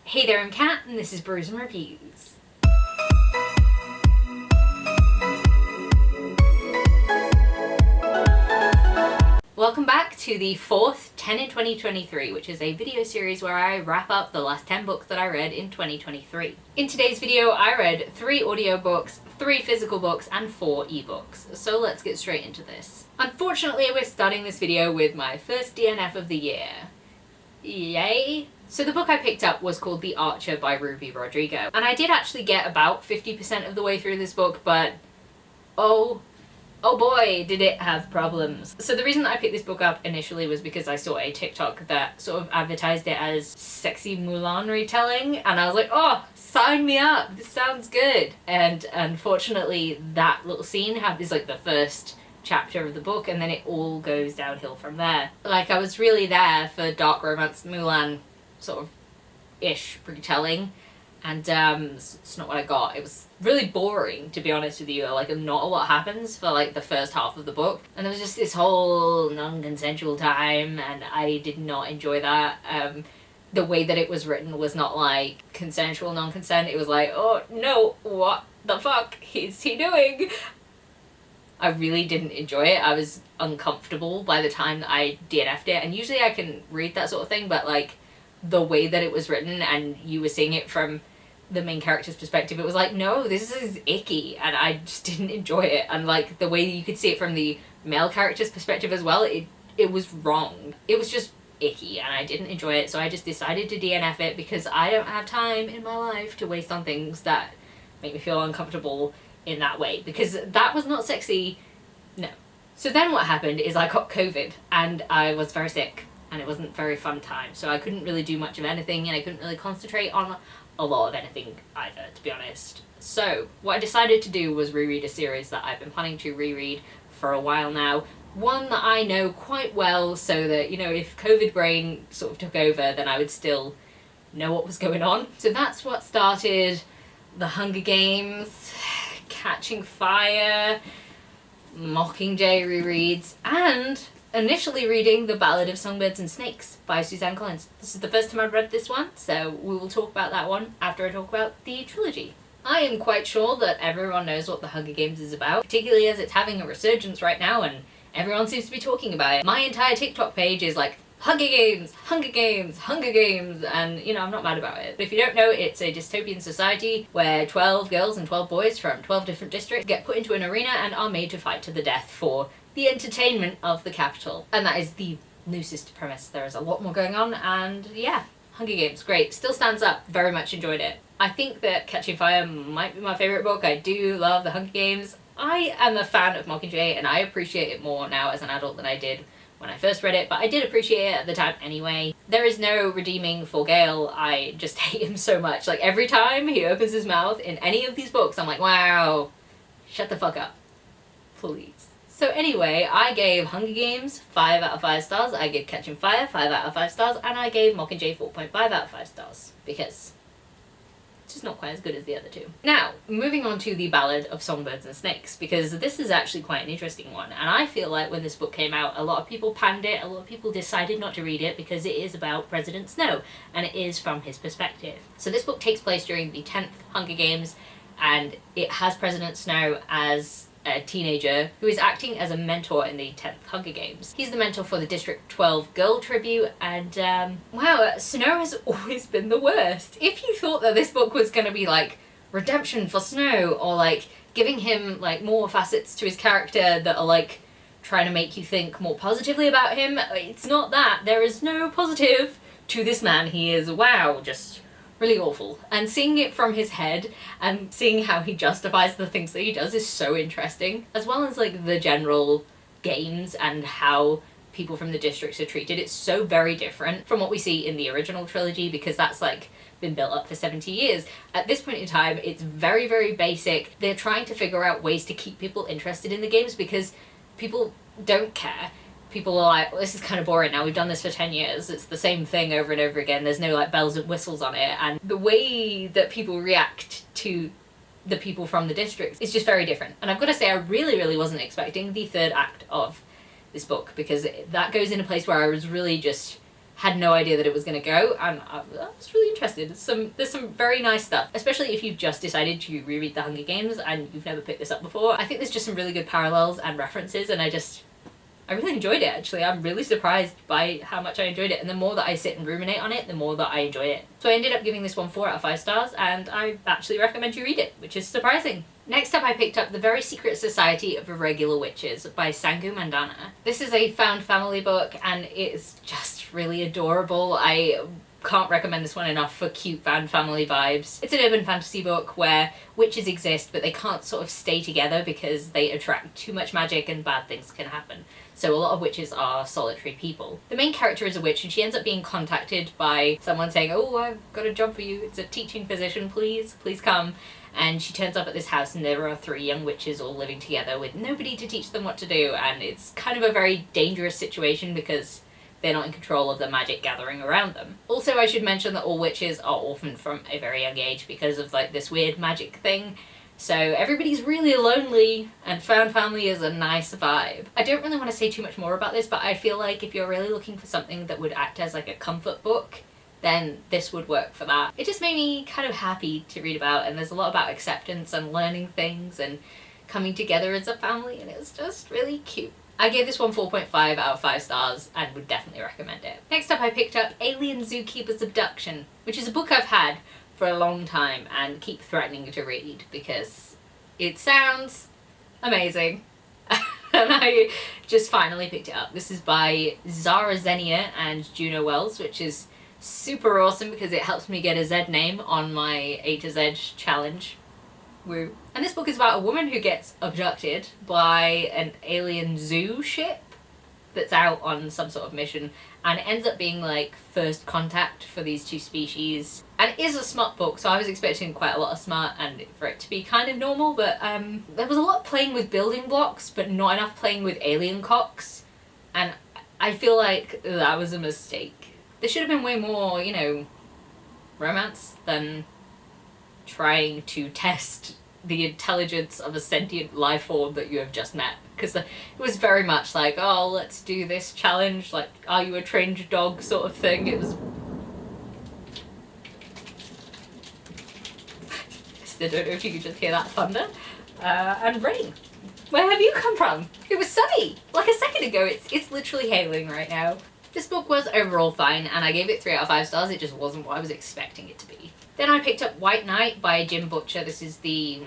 Hey there, I'm Kat, and this is Brews and Reviews. Welcome back to the fourth 10 in 2023, which is a video series where I wrap up the last 10 books that I read in 2023. In today's video, I read 3 audiobooks, 3 physical books, and 4 ebooks. So let's get straight into this. Unfortunately, we're starting this video with my first DNF of the year. Yay! So the book I picked up was called The Archer by Ruby Rodrigo, and I did actually get about 50% of the way through this book, but oh boy, did it have problems. So the reason that I picked this book up initially was because I saw a TikTok that sort of advertised it as sexy Mulan retelling, and I was like, oh, sign me up, this sounds good. And unfortunately, that little scene is like the first chapter of the book, and then it all goes downhill from there. Like, I was really there for dark romance Mulan sort of ish retelling, and it's not what I got. It was really boring, to be honest with you. Like, not a lot happens for like the first half of the book, and there was just this whole non-consensual time, and I did not enjoy that. The way that it was written was not like consensual non-consent. It was like, oh no, what the fuck is he doing? I really didn't enjoy it. I was uncomfortable by the time that I DNF'd it, and usually I can read that sort of thing, but like the way that it was written and you were seeing it from the main character's perspective, it was like, no, this is icky, and I just didn't enjoy it. And like the way that you could see it from the male character's perspective as well, it was wrong. It was just icky, and I didn't enjoy it, so I just decided to DNF it because I don't have time in my life to waste on things that make me feel uncomfortable in that way, because that was not sexy, no. So then what happened is I got COVID, and I was very sick, and it wasn't a very fun time, so I couldn't really do much of anything, and I couldn't really concentrate on a lot of anything either, to be honest. So what I decided to do was reread a series that I've been planning to reread for a while now, one that I know quite well, so that, you know, if COVID brain sort of took over, then I would still know what was going on. So that's what started The Hunger Games, Catching Fire, Mockingjay rereads, and initially reading The Ballad of Songbirds and Snakes by Suzanne Collins. This is the first time I've read this one, so we will talk about that one after I talk about the trilogy. I am quite sure that everyone knows what The Hunger Games is about, particularly as it's having a resurgence right now and everyone seems to be talking about it. My entire TikTok page is like, Hunger Games, Hunger Games, Hunger Games, and, you know, I'm not mad about it. But if you don't know, it's a dystopian society where 12 girls and 12 boys from 12 different districts get put into an arena and are made to fight to the death for the entertainment of the capital. And that is the loosest premise. There is a lot more going on, and yeah, Hunger Games, great. Still stands up, very much enjoyed it. I think that Catching Fire might be my favourite book. I do love The Hunger Games. I am a fan of Mockingjay, and I appreciate it more now as an adult than I did when I first read it, but I did appreciate it at the time anyway. There is no redeeming for Gale. I just hate him so much. Like, every time he opens his mouth in any of these books, I'm like, wow, shut the fuck up, please. So anyway, I gave Hunger Games 5 out of 5 stars, I gave Catching Fire 5 out of 5 stars, and I gave Mockingjay 4.5 out of 5 stars, because it's just not quite as good as the other two. Now, moving on to The Ballad of Songbirds and Snakes, because this is actually quite an interesting one, and I feel like when this book came out, a lot of people panned it, a lot of people decided not to read it because it is about President Snow, and it is from his perspective. So this book takes place during the 10th Hunger Games, and it has President Snow as a teenager who is acting as a mentor in the 10th Hunger Games. He's the mentor for the District 12 Girl Tribute, and wow, Snow has always been the worst. If you thought that this book was going to be like redemption for Snow, or like giving him like more facets to his character that are like trying to make you think more positively about him, it's not that. There is no positive to this man. He is, wow, just really awful. And seeing it from his head and seeing how he justifies the things that he does is so interesting, as well as like the general games and how people from the districts are treated. It's so very different from what we see in the original trilogy, because that's like been built up for 70 years. At this point in time, it's very, very basic. They're trying to figure out ways to keep people interested in the games because people don't care. People are like, well, this is kind of boring now, we've done this for 10 years, it's the same thing over and over again, there's no like bells and whistles on it, and the way that people react to the people from the districts is just very different. And I've got to say, I really, really wasn't expecting the third act of this book, because that goes in a place where I was really just had no idea that it was going to go, and I was really interested. There's some very nice stuff, especially if you've just decided to reread The Hunger Games and you've never picked this up before. I think there's just some really good parallels and references, and I really enjoyed it, actually. I'm really surprised by how much I enjoyed it, and the more that I sit and ruminate on it, the more that I enjoy it. So I ended up giving this one 4 out of 5 stars, and I actually recommend you read it, which is surprising. Next up, I picked up The Very Secret Society of Irregular Witches by Sangu Mandana. This is a found family book, and it's just really adorable. I can't recommend this one enough for cute found family vibes. It's an urban fantasy book where witches exist, but they can't sort of stay together because they attract too much magic and bad things can happen. So a lot of witches are solitary people. The main character is a witch, and she ends up being contacted by someone saying, "Oh, I've got a job for you. It's a teaching position, please come." And she turns up at this house, and there are 3 young witches all living together with nobody to teach them what to do, and it's kind of a very dangerous situation because they're not in control of the magic gathering around them. Also, I should mention that all witches are orphaned from a very young age because of like this weird magic thing. So everybody's really lonely, and found family is a nice vibe. I don't really want to say too much more about this, but I feel like if you're really looking for something that would act as like a comfort book, then this would work for that. It just made me kind of happy to read about, and there's a lot about acceptance and learning things and coming together as a family, and it was just really cute. I gave this one 4.5 out of 5 stars and would definitely recommend it. Next up, I picked up Alien Zookeeper's Abduction, which is a book I've had for a long time and keep threatening to read because it sounds amazing. And I just finally picked it up. This is by Zara Zenia and Juno Wells, which is super awesome because it helps me get a Z name on my A to Z challenge. Woo. And this book is about a woman who gets abducted by an alien zoo ship that's out on some sort of mission, and it ends up being like first contact for these 2 species. And it is a smart book, so I was expecting quite a lot of smart and for it to be kind of normal, but there was a lot playing with building blocks but not enough playing with alien cocks, and I feel like that was a mistake. There should have been way more, you know, romance than trying to test the intelligence of a sentient life form that you have just met, because it was very much like, oh, let's do this challenge, like, are you a trained dog sort of thing. It was I don't know if you could just hear that thunder and rain. Where have you come from? It was sunny like a second ago. It's literally hailing right now. This book was overall fine, and I gave it 3 out of 5 stars. It just wasn't what I was expecting it to be. Then I picked up White Knight by Jim Butcher. This is the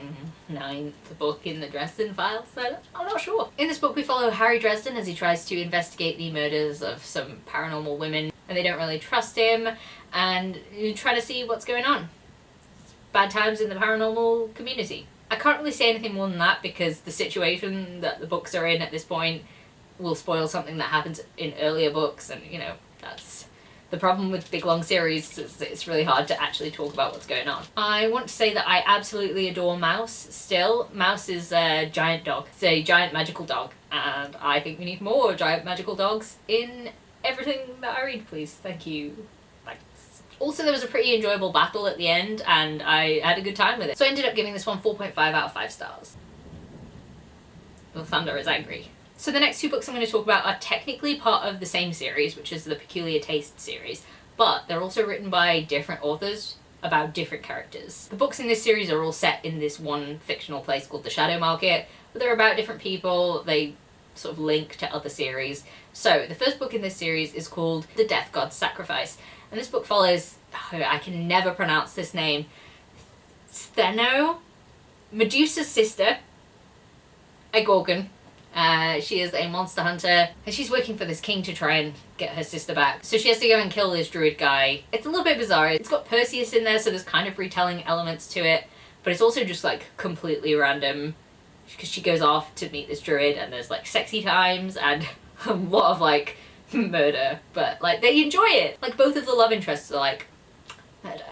9th book in the Dresden Files, so I'm not sure. In this book we follow Harry Dresden as he tries to investigate the murders of some paranormal women, and they don't really trust him, and you try to see what's going on. Bad times in the paranormal community. I can't really say anything more than that because the situation that the books are in at this point will spoil something that happens in earlier books, and you know, that's the problem with big long series, is it's really hard to actually talk about what's going on. I want to say that I absolutely adore Mouse still. Mouse is a giant dog. It's a giant magical dog, and I think we need more giant magical dogs in everything that I read, please. Thank you. Thanks. Also, there was a pretty enjoyable battle at the end, and I had a good time with it. So I ended up giving this one 4.5 out of 5 stars. The thunder is angry. So the next 2 books I'm going to talk about are technically part of the same series, which is the Peculiar Taste series, but they're also written by different authors about different characters. The books in this series are all set in this one fictional place called the Shadow Market, but they're about different people. They sort of link to other series. So the first book in this series is called The Death God's Sacrifice, and this book follows, I can never pronounce this name, Stheno, Medusa's sister, a Gorgon. She is a monster hunter, and she's working for this king to try and get her sister back. So she has to go and kill this druid guy. It's a little bit bizarre. It's got Perseus in there, so there's kind of retelling elements to it, but it's also just like completely random because she goes off to meet this druid, and there's like sexy times and a lot of like murder, but like they enjoy it. Like both of the love interests are like, murder.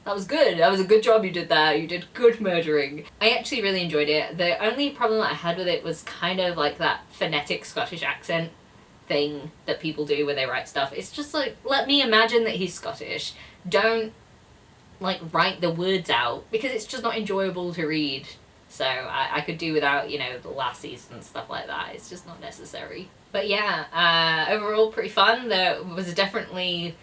That was good. That was a good job you did there. You did good murdering. I actually really enjoyed it. The only problem that I had with it was kind of like that phonetic Scottish accent thing that people do when they write stuff. It's just like, let me imagine that he's Scottish. Don't like write the words out, because it's just not enjoyable to read So I could do without, you know, the lassies and stuff like that. It's just not necessary. But yeah, overall pretty fun. There was definitely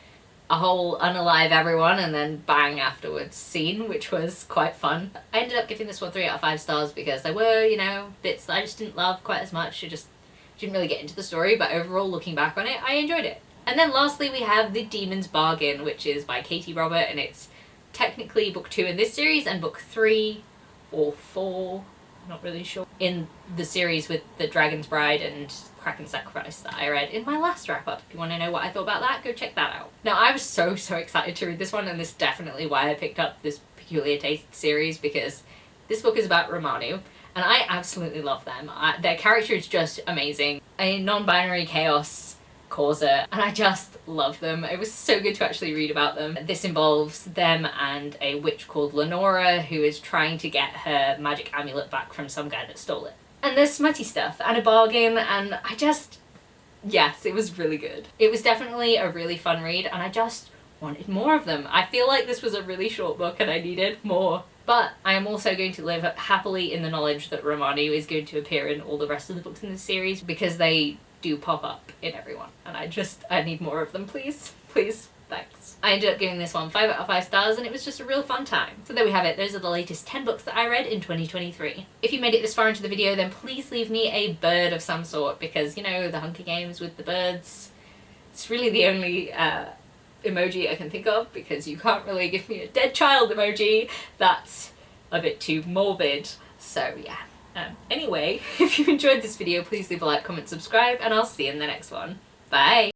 a whole unalive everyone and then bang afterwards scene, which was quite fun. I ended up giving this one 3 out of 5 stars because there were, you know, bits that I just didn't love quite as much. I just didn't really get into the story, but overall, looking back on it, I enjoyed it. And then lastly, we have The Demon's Bargain, which is by Katie Robert, and it's technically book 2 in this series and book 3 or 4, not really sure, in the series with The Dragon's Bride and Kraken Sacrifice that I read in my last wrap up. If you want to know what I thought about that, go check that out. Now, I was so excited to read this one, and this is definitely why I picked up this Peculiar Taste series, because this book is about Romanu, and I absolutely love them. Their character is just amazing. A non-binary chaos causer, and I just love them. It was so good to actually read about them. This involves them and a witch called Lenora, who is trying to get her magic amulet back from some guy that stole it. And there's smutty stuff and a bargain, and yes, it was really good. It was definitely a really fun read, and I just wanted more of them. I feel like this was a really short book and I needed more. But I am also going to live happily in the knowledge that Romanu is going to appear in all the rest of the books in this series, because they do pop up in everyone, and I need more of them, please. Please. Thanks. I ended up giving this one 5 out of 5 stars, and it was just a real fun time. So there we have it. Those are the latest 10 books that I read in 2023. If you made it this far into the video, then please leave me a bird of some sort, because, you know, the Hunger Games with the birds, it's really the only emoji I can think of, because you can't really give me a dead child emoji. That's a bit too morbid. So yeah. Anyway, if you enjoyed this video, please leave a like, comment, subscribe, and I'll see you in the next one. Bye!